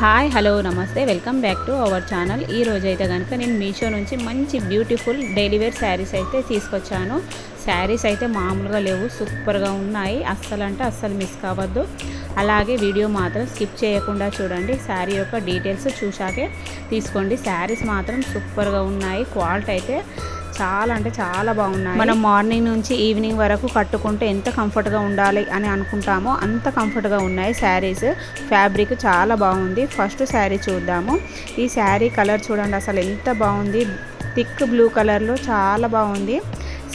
Hi hello నమస్తే welcome back to our channel. ఈ రోజు అయితే కనుక నేను మీషో నుంచి మంచి బ్యూటిఫుల్ డైలీ వేర్ శారీస్ అయితే తీసుకొచ్చాను. శారీస్ అయితే మామూలుగా లేవు, సూపర్గా ఉన్నాయి. అస్సలు అంటే అస్సలు మిస్ కావద్దు. అలాగే వీడియో మాత్రం స్కిప్ చేయకుండా చూడండి. శారీ యొక్క డీటెయిల్స్ చూశాకే తీసుకోండి. శారీస్ మాత్రం సూపర్గా ఉన్నాయి. క్వాలిటీ అయితే చాలా అంటే చాలా బాగున్నాయి. మనం మార్నింగ్ నుంచి ఈవినింగ్ వరకు కట్టుకుంటే ఎంత కంఫర్ట్గా ఉండాలి అని అనుకుంటామో అంత కంఫర్ట్గా ఉన్నాయి శారీస్. ఫ్యాబ్రిక్ చాలా బాగుంది. ఫస్ట్ శారీ చూద్దాము. ఈ శారీ కలర్ చూడండి, అసలు ఎంత బాగుంది. థిక్ బ్లూ కలర్లో చాలా బాగుంది.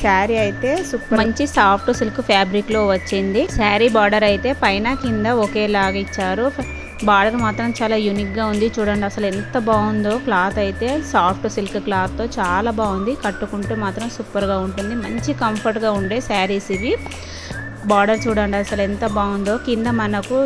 శారీ అయితే సూపర్, మంచి సాఫ్ట్ సిల్క్ ఫ్యాబ్రిక్లో వచ్చింది. శారీ బార్డర్ అయితే పైన కింద ఒకేలాగా ఇచ్చారు. బార్డర్ మాత్రం చాలా యూనిక్గా ఉంది. చూడండి అసలు ఎంత బాగుందో. క్లాత్ అయితే సాఫ్ట్ సిల్క్ క్లాత్తో చాలా బాగుంది. కట్టుకుంటే మాత్రం సూపర్గా ఉంటుంది. మంచి కంఫర్ట్గా ఉండే శారీస్ ఇవి. బార్డర్ చూడండి అసలు ఎంత బాగుందో. కింద మనకు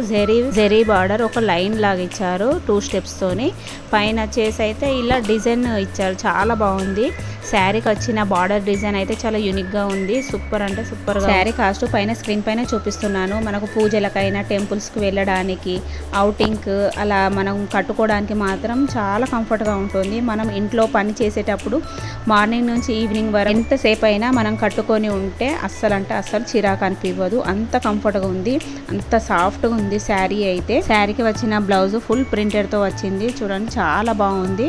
జెరీ బార్డర్ ఒక లైన్ లాగా ఇచ్చారు 2 స్టెప్స్తోని. పైన వచ్చేసి అయితే ఇలా డిజైన్ ఇచ్చారు, చాలా బాగుంది. శారీకి వచ్చిన బార్డర్ డిజైన్ అయితే చాలా యూనిక్గా ఉంది. సూపర్ అంటే సూపర్గా. శారీ కాస్ట్ పైన స్క్రీన్ పైన చూపిస్తున్నాను. మనకు పూజలకైనా టెంపుల్స్కి వెళ్ళడానికి, అవుటింగ్ అలా మనం కట్టుకోవడానికి మాత్రం చాలా కంఫర్ట్గా ఉంటుంది. మనం ఇంట్లో పని చేసేటప్పుడు మార్నింగ్ నుంచి ఈవినింగ్ వరకు ఎంతసేపు అయినా మనం కట్టుకొని ఉంటే అస్సలు అంటే అస్సలు చిరాకు అనిపించదు. అంత కంఫర్ట్గా ఉంది, అంత సాఫ్ట్గా ఉంది శారీ అయితే. శారీకి వచ్చిన బ్లౌజ్ ఫుల్ ప్రింటెడ్తో వచ్చింది. చూడండి చాలా బాగుంది.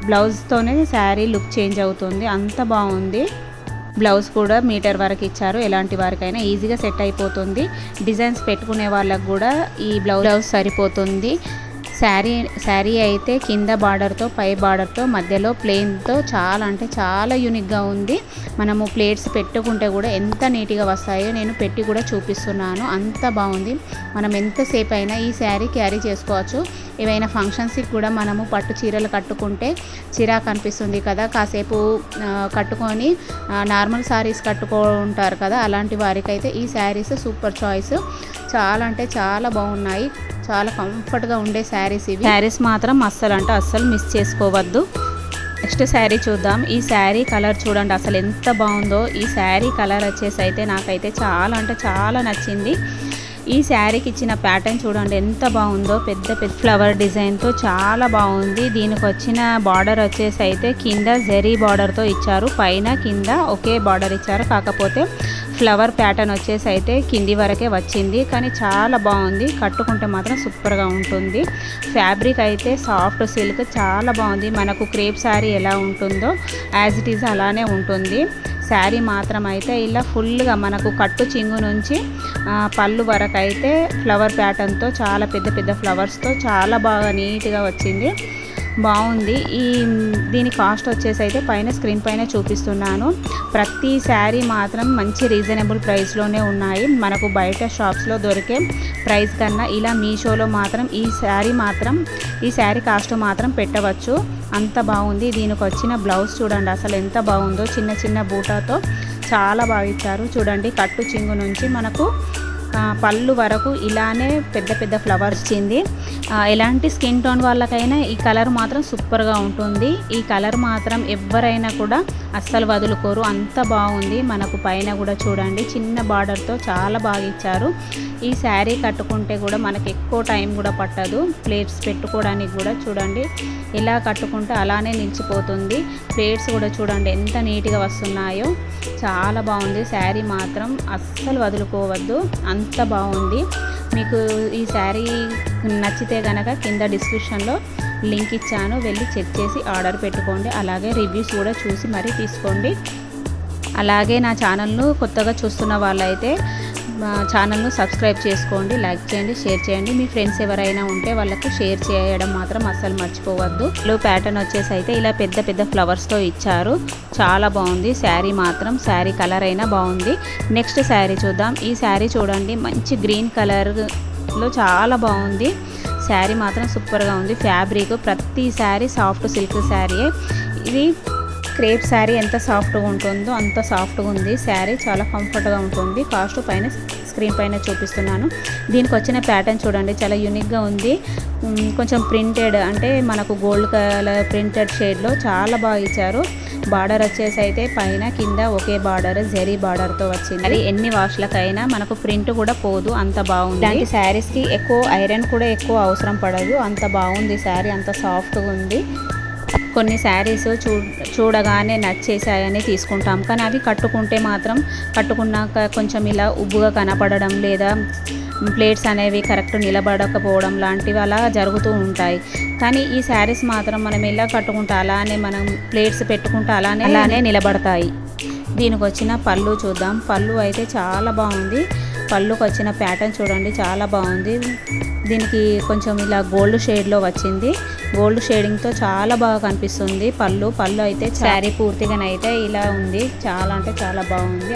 బ్లౌజ్తోనే శారీ లుక్ చేంజ్ అవుతుంది, అంత బాగుంది. బ్లౌజ్ కూడా మీటర్ వరకు ఇచ్చారు. ఎలాంటి వారికైనా ఈజీగా సెట్ అయిపోతుంది. డిజైన్స్ పెట్టుకునే వాళ్ళకు కూడా ఈ బ్లౌజ్ సరిపోతుంది. శారీ అయితే కింద బార్డర్తో పై బార్డర్తో మధ్యలో ప్లెయిన్తో చాలా అంటే చాలా యూనిక్గా ఉంది. మనము ప్లేట్స్ పెట్టుకుంటే కూడా ఎంత నీట్గా వస్తాయో నేను పెట్టి కూడా చూపిస్తున్నాను. అంత బాగుంది. మనం ఎంతసేపు అయినా ఈ శారీ క్యారీ చేసుకోవచ్చు. ఏవైనా ఫంక్షన్స్కి కూడా మనము పట్టు చీరలు కట్టుకుంటే చిరాకు అనిపిస్తుంది కదా, కాసేపు కట్టుకొని నార్మల్ శారీస్ కట్టుకుంటారు కదా, అలాంటి వారికైతే ఈ శారీస్ సూపర్ చాయిస్. చాలా అంటే చాలా బాగున్నాయి. చాలా కంఫర్ట్గా ఉండే శారీస్ ఇవి. శారీస్ మాత్రం అస్సలు అంటే అస్సలు మిస్ చేసుకోవద్దు. నెక్స్ట్ శారీ చూద్దాం. ఈ శారీ కలర్ చూడండి అసలు ఎంత బాగుందో. ఈ శారీ కలర్ వచ్చేసి అయితే నాకైతే చాలా అంటే చాలా నచ్చింది. ఈ శారీకి ఇచ్చిన ప్యాటర్న్ చూడండి ఎంత బాగుందో. పెద్ద పెద్ద ఫ్లవర్ డిజైన్తో చాలా బాగుంది. దీనికి వచ్చిన బార్డర్ వచ్చేసి అయితే కింద జెరీ బార్డర్తో ఇచ్చారు. పైన కింద ఒకే బార్డర్ ఇచ్చారు. కాకపోతే ఫ్లవర్ ప్యాటర్న్ వచ్చేసి అయితే కింది వరకే వచ్చింది. కానీ చాలా బాగుంది. కట్టుకుంటే మాత్రం సూపర్గా ఉంటుంది. ఫ్యాబ్రిక్ అయితే సాఫ్ట్ సిల్క్ చాలా బాగుంది. మనకు క్రేప్ శారీ ఎలా ఉంటుందో యాజ్ ఇట్ ఈజ్ అలానే ఉంటుంది. శారీ మాత్రం అయితే ఇలా ఫుల్గా మనకు కట్టు చింగు నుంచి పళ్ళు వరకు అయితే ఫ్లవర్ ప్యాటర్న్తో చాలా పెద్ద పెద్ద ఫ్లవర్స్తో చాలా బాగా నీట్గా వచ్చింది. బాగుంది. దీని కాస్ట్ వచ్చేసి అయితే పైన స్క్రీన్ పైన చూపిస్తున్నాను. ప్రతి శారీ మాత్రం మంచి రీజనబుల్ ప్రైస్లోనే ఉన్నాయి. మనకు బయట షాప్స్లో దొరికే ప్రైస్ కన్నా ఇలా మీషోలో మాత్రం ఈ శారీ కాస్ట్ మాత్రం పెట్టవచ్చు. అంత బాగుంది. దీనికి వచ్చిన బ్లౌజ్ చూడండి అసలు ఎంత బాగుందో. చిన్న చిన్న బూటాతో చాలా బాగా ఇచ్చారు. చూడండి కట్టు చింగు నుంచి మనకు పళ్ళు వరకు ఇలానే పెద్ద పెద్ద ఫ్లవర్స్ ఇచ్చింది. ఎలాంటి స్కిన్ టోన్ వాళ్ళకైనా ఈ కలర్ మాత్రం సూపర్గా ఉంటుంది. ఈ కలర్ మాత్రం ఎవరైనా కూడా అస్సలు వదులుకోరు, అంత బాగుంది. మనకు పైన కూడా చూడండి చిన్న బార్డర్తో చాలా బాగా ఇచ్చారు. ఈ శారీ కట్టుకుంటే కూడా మనకి ఎక్కువ టైం కూడా పట్టదు. ప్లేట్స్ పెట్టుకోవడానికి కూడా చూడండి ఎలా కట్టుకుంటే అలానే నిలిచిపోతుంది. ప్లేట్స్ కూడా చూడండి ఎంత నీట్గా వస్తున్నాయో. చాలా బాగుంది. శారీ మాత్రం అస్సలు వదులుకోవద్దు, అంత బాగుంది. మీకు ఈ శారీ నచ్చితే కనుక కింద డిస్క్రిప్షన్లో లింక్ ఇచ్చాను, వెళ్ళి చెక్ చేసి ఆర్డర్ పెట్టుకోండి. అలాగే రివ్యూస్ కూడా చూసి మరీ తీసుకోండి. అలాగే నా ఛానల్ను కొత్తగా చూస్తున్న వాళ్ళైతే ఛానల్ను సబ్స్క్రైబ్ చేసుకోండి, లైక్ చేయండి, షేర్ చేయండి. మీ ఫ్రెండ్స్ ఎవరైనా ఉంటే వాళ్ళకు షేర్ చేయడం మాత్రం అస్సలు మర్చిపోవద్దు. ప్యాటర్న్ వచ్చేసి అయితే ఇలా పెద్ద పెద్ద ఫ్లవర్స్తో ఇచ్చారు. చాలా బాగుంది శారీ మాత్రం. శారీ కలర్ అయినా బాగుంది. నెక్స్ట్ శారీ చూద్దాం. ఈ శారీ చూడండి మంచి గ్రీన్ కలర్లో చాలా బాగుంది. శారీ మాత్రం సూపర్గా ఉంది. ఫ్యాబ్రిక్ ప్రతి శారీ సాఫ్ట్ సిల్క్ శారీయే. ఇది క్రేప్ శారీ ఎంత సాఫ్ట్గా ఉంటుందో అంత సాఫ్ట్గా ఉంది. శారీ చాలా కంఫర్ట్గా ఉంటుంది. కాస్ట్ పైన స్క్రీన్ పైన చూపిస్తున్నాను. దీనికి వచ్చిన ప్యాటర్న్ చూడండి చాలా యూనిక్గా ఉంది. కొంచెం ప్రింటెడ్ అంటే మనకు గోల్డ్ కలర్ ప్రింటెడ్ షేడ్లో చాలా బాగా ఇచ్చారు. బార్డర్ వచ్చేసి అయితే పైన కింద ఒకే బార్డర్ జరీ బార్డర్తో వచ్చింది. అది ఎన్ని వాష్లకైనా మనకు ప్రింట్ కూడా పోదు, అంత బాగుంది. ఇలాంటి శారీస్కి ఎక్కువ ఐరన్ కూడా ఎక్కువ అవసరం పడదు, అంత బాగుంది శారీ, అంత సాఫ్ట్గా ఉంది. కొన్ని శారీస్ చూడగానే నచ్చేసాయని తీసుకుంటాం, కానీ అవి కట్టుకుంటే మాత్రం కట్టుకున్నాక కొంచెం ఇలా ఉబ్బుగా కనపడడం లేదా ప్లేట్స్ అనేవి కరెక్ట్ నిలబడకపోవడం లాంటివి అలా జరుగుతూ ఉంటాయి. కానీ ఈ శారీస్ మాత్రం మనం ఎలా కట్టుకుంటే అలానే మనం ప్లేట్స్ పెట్టుకుంటే అలానే నిలబడతాయి. దీనికి వచ్చిన పళ్ళు చూద్దాం. పళ్ళు అయితే చాలా బాగుంది. పళ్ళుకి వచ్చిన ప్యాటర్న్ చూడండి, చాలా బాగుంది. దీనికి కొంచెం ఇలా గోల్డ్ షేడ్లో వచ్చింది, గోల్డ్ షేడింగ్తో చాలా బాగా కనిపిస్తుంది పళ్ళు అయితే. శారీ పూర్తిగానైతే ఇలా ఉంది, చాలా అంటే చాలా బాగుంది.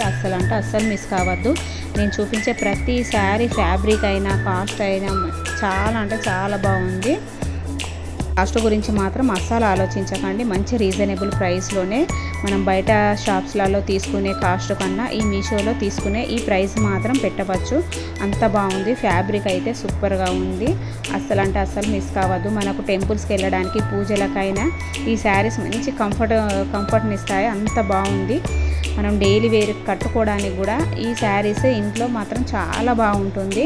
అస్సలు మిస్ కావద్దు. నేను చూపించే ప్రతి శారీ ఫ్యాబ్రిక్ అయినా కాస్ట్ అయినా చాలా అంటే చాలా బాగుంది. కాస్ట్ గురించి మాత్రం అస్సలు ఆలోచించకండి, మంచి రీజనబుల్ ప్రైస్లోనే మనం బయట షాప్స్లలో తీసుకునే కాస్ట్ కన్నా ఈ మీషోలో తీసుకునే ఈ ప్రైస్ మాత్రం పెట్టవచ్చు, అంత బాగుంది. ఫ్యాబ్రిక్ అయితే సూపర్గా ఉంది, అస్సలు మిస్ కావద్దు. మనకు టెంపుల్స్కి వెళ్ళడానికి పూజలకైనా ఈ శారీస్ మంచి కంఫర్ట్ని ఇస్తాయి, అంత బాగుంది. మనం డైలీ వేర్ కట్టుకోవడానికి కూడా ఈ శారీస్ ఇంట్లో మాత్రం చాలా బాగుంటుంది,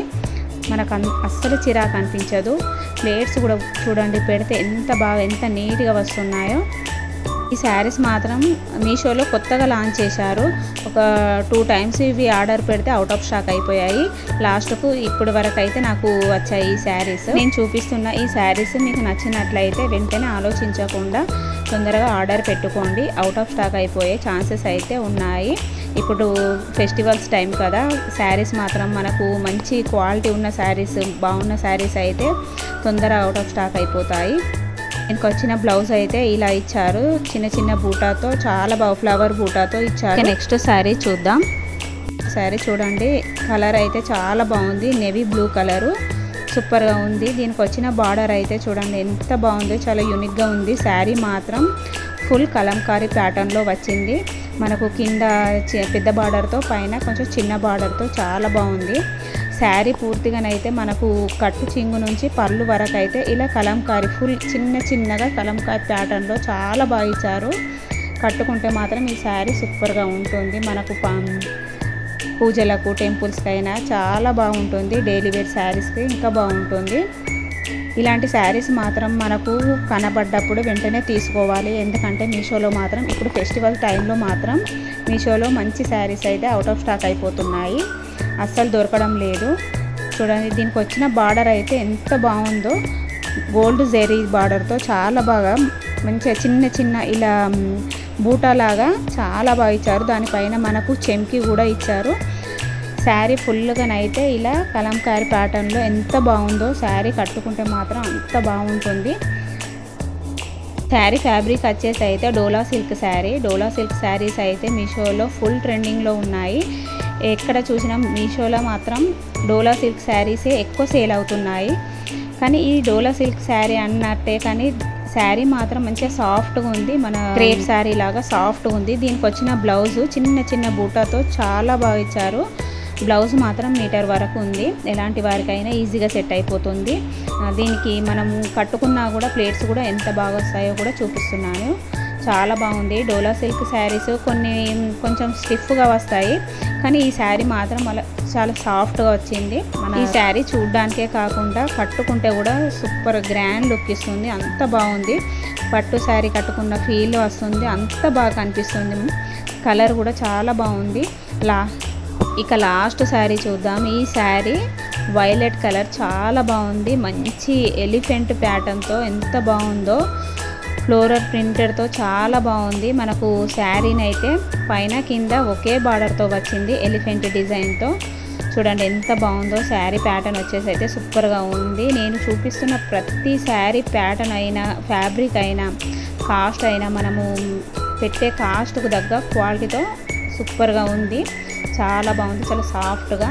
మనకు అస్సలు చిరాకు అనిపించదు. ప్లేట్స్ కూడా చూడండి పెడితే ఎంత నీట్గా వస్తున్నాయో. ఈ శారీస్ మాత్రం మీషోలో కొత్తగా లాంచ్ చేశారు, ఒక 2 times ఇవి ఆర్డర్ పెడితే అవుట్ ఆఫ్ స్టాక్ అయిపోయాయి. లాస్ట్కు ఇప్పటి వరకు అయితే నాకు వచ్చాయి ఈ శారీస్. నేను చూపిస్తున్న ఈ శారీస్ మీకు నచ్చినట్లయితే వెంటనే ఆలోచించకుండా తొందరగా ఆర్డర్ పెట్టుకోండి, అవుట్ ఆఫ్ స్టాక్ అయిపోయే ఛాన్సెస్ అయితే ఉన్నాయి. ఇప్పుడు ఫెస్టివల్స్ టైం కదా, శారీస్ మాత్రం మనకు మంచి క్వాలిటీ ఉన్న శారీస్, బాగున్న శారీస్ అయితే తొందరగా అవుట్ ఆఫ్ స్టాక్ అయిపోతాయి. దీనికి వచ్చిన బ్లౌజ్ అయితే ఇలా ఇచ్చారు, చిన్న బూటాతో, చాలా బాగా ఫ్లవర్ బూటాతో ఇచ్చారు. నెక్స్ట్ శారీ చూద్దాం. శారీ చూడండి, కలర్ అయితే చాలా బాగుంది, నేవీ బ్లూ కలరు, సూపర్గా ఉంది. దీనికి వచ్చిన బార్డర్ అయితే చూడండి ఎంత బాగుందో, చాలా యూనిక్గా ఉంది. శారీ మాత్రం ఫుల్ కలంకారీ ప్యాటర్న్లో వచ్చింది, మనకు కింద పెద్ద బార్డర్తో పైన కొంచెం చిన్న బార్డర్తో చాలా బాగుంది. శారీ పూర్తిగానైతే మనకు కట్టు చింగు నుంచి పళ్ళు వరకు అయితే ఇలా కలంకారీ ఫుల్ చిన్నగా కలంకారీ ప్యాటర్న్లో చాలా బాగా ఇచ్చారు. కట్టుకుంటే మాత్రం ఈ శారీ సూపర్గా ఉంటుంది, మనకు పూజలకు టెంపుల్స్కి అయినా చాలా బాగుంటుంది, డైలీ వేర్ శారీస్కి ఇంకా బాగుంటుంది. ఇలాంటి శారీస్ మాత్రం మనకు కనబడ్డప్పుడు వెంటనే తీసుకోవాలి, ఎందుకంటే మీషోలో మాత్రం ఇప్పుడు ఫెస్టివల్ టైంలో మాత్రం మీషోలో మంచి శారీస్ అయితే అవుట్ ఆఫ్ స్టాక్ అయిపోతున్నాయి, అస్సలు దొరకడం లేదు. చూడండి దీనికి వచ్చిన బార్డర్ అయితే ఎంత బాగుందో, గోల్డ్ జెరీ బార్డర్తో చాలా బాగా మంచిగా చిన్న ఇలా బూటాలాగా చాలా బాగా ఇచ్చారు. దానిపైన మనకు చెంకి కూడా ఇచ్చారు. శారీ ఫుల్గానైతే ఇలా కలంకారీ ప్యాటర్న్లో ఎంత బాగుందో, శారీ కట్టుకుంటే మాత్రం అంత బాగుంటుంది. శారీ ఫ్యాబ్రిక్ వచ్చేసి అయితే డోలా సిల్క్ శారీస్ అయితే మీషోలో ఫుల్ ట్రెండింగ్లో ఉన్నాయి. ఎక్కడ చూసినా మీషోలో మాత్రం డోలా సిల్క్ శారీసే ఎక్కువ సేల్ అవుతున్నాయి. కానీ ఈ డోలా సిల్క్ శారీ అన్నట్టే, కానీ శారీ మాత్రం మంచిగా సాఫ్ట్గా ఉంది, మన క్రేప్ శారీ లాగా సాఫ్ట్గా ఉంది. దీనికి వచ్చిన బ్లౌజు చిన్న బూటాతో చాలా బాగా ఇచ్చారు. బ్లౌజ్ మాత్రం మీటర్ వరకు ఉంది, ఎలాంటి వారికైనా ఈజీగా సెట్ అయిపోతుంది. దీనికి మనం కట్టుకున్నా కూడా ప్లేట్స్ కూడా ఎంత బాగా వస్తాయో కూడా చూపిస్తున్నాను, చాలా బాగుంది. డోలా సిల్క్ శారీస్ కొంచెం స్టిఫ్గా వస్తాయి, కానీ ఈ శారీ మాత్రం అలా చాలా సాఫ్ట్గా వచ్చింది. ఈ శారీ చూడడానికే కాకుండా కట్టుకుంటే కూడా సూపర్ గ్రాండ్ లుక్ ఇస్తుంది, అంత బాగుంది. పట్టు శారీ కట్టుకున్న ఫీల్ వస్తుంది, అంత బాగా కనిపిస్తుంది. కలర్ కూడా చాలా బాగుంది. ఇక లాస్ట్ శారీ చూద్దాం. ఈ శారీ వైలెట్ కలర్ చాలా బాగుంది, మంచి ఎలిఫెంట్ ప్యాటర్న్తో ఎంత బాగుందో, ఫ్లోరల్ ప్రింటెడ్తో చాలా బాగుంది. మనకు శారీని అయితే పైన కింద ఒకే బార్డర్తో వచ్చింది, ఎలిఫెంట్ డిజైన్తో. చూడండి ఎంత బాగుందో, శారీ ప్యాటర్న్ వచ్చేసి అయితే సూపర్గా ఉంది. నేను చూపిస్తున్న ప్రతి శారీ ప్యాటర్న్ అయినా, ఫ్యాబ్రిక్ అయినా, కాస్ట్ అయినా, మనము పెట్టే కాస్ట్కు తగ్గ క్వాలిటీతో సూపర్గా ఉంది, చాలా బాగుంది, చాలా సాఫ్ట్గా.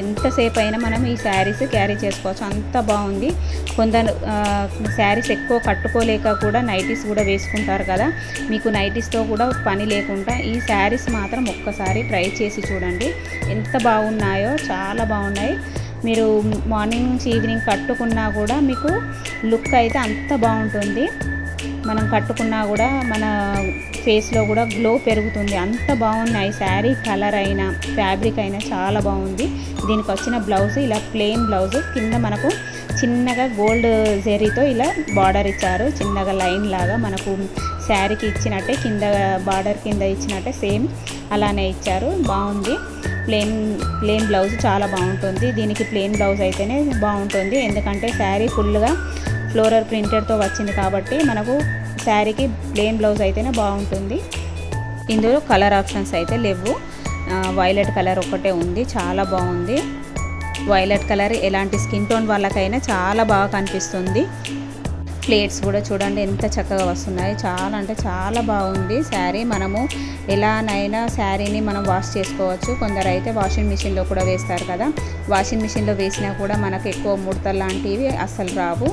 ఎంతసేపు అయినా మనం ఈ శారీస్ క్యారీ చేసుకోవచ్చు, అంత బాగుంది. కొందరు శారీస్ ఎక్కువ కట్టుకోలేక కూడా నైటీస్ కూడా వేసుకుంటారు కదా, మీకు నైటీస్తో కూడా పని లేకుండా ఈ శారీస్ మాత్రం ఒక్కసారి ట్రై చేసి చూడండి, ఎంత బాగున్నాయో, చాలా బాగున్నాయి. మీరు మార్నింగ్ నుంచి ఈవినింగ్ కట్టుకున్నా కూడా మీకు లుక్ అయితే అంత బాగుంటుంది. మనం కట్టుకున్నా కూడా మన ఫేస్లో కూడా గ్లో పెరుగుతుంది. అంత బాగున్నాయి. శారీ కలర్ అయినా ఫ్యాబ్రిక్ అయినా చాలా బాగుంది. దీనికి వచ్చిన బ్లౌజ్ ఇలా ప్లెయిన్ బ్లౌజ్, కింద మనకు చిన్నగా గోల్డ్ జెరీతో ఇలా బార్డర్ ఇచ్చారు. చిన్నగా లైన్ లాగా మనకు శారీకి ఇచ్చినట్టే కింద బార్డర్ కింద ఇచ్చినట్టే సేమ్ అలానే ఇచ్చారు. బాగుంది. ప్లెయిన్ బ్లౌజ్ చాలా బాగుంటుంది. దీనికి ప్లెయిన్ బ్లౌజ్ అయితేనే బాగుంటుంది, ఎందుకంటే శారీ ఫుల్గా ఫ్లోరల్ ప్రింటెడ్తో వచ్చింది కాబట్టి మనకు శారీకి ప్లెయిన్ బ్లౌజ్ అయితేనే బాగుంటుంది. ఇందులో కలర్ ఆప్షన్స్ అయితే లేవు. వైలెట్ కలర్ ఒకటే ఉంది. చాలా బాగుంది. వైలెట్ కలర్ ఎలాంటి స్కిన్ టోన్ వాళ్ళకైనా చాలా బాగా కనిపిస్తుంది. ప్లేట్స్ కూడా చూడండి ఎంత చక్కగా వస్తున్నాయి. చాలా అంటే చాలా బాగుంది శారీ. మనము ఎలానైనా శారీని మనం వాష్ చేసుకోవచ్చు. కొందరు అయితే వాషింగ్ మిషన్లో కూడా వేస్తారు కదా, వాషింగ్ మిషన్లో వేసినా కూడా మనకు ఎక్కువ ముడతలు లాంటివి అస్సలు రావు.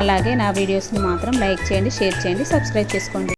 అలాగే నా వీడియోస్ని మాత్రం లైక్ చేయండి, షేర్ చేయండి, సబ్స్క్రైబ్ చేసుకోండి.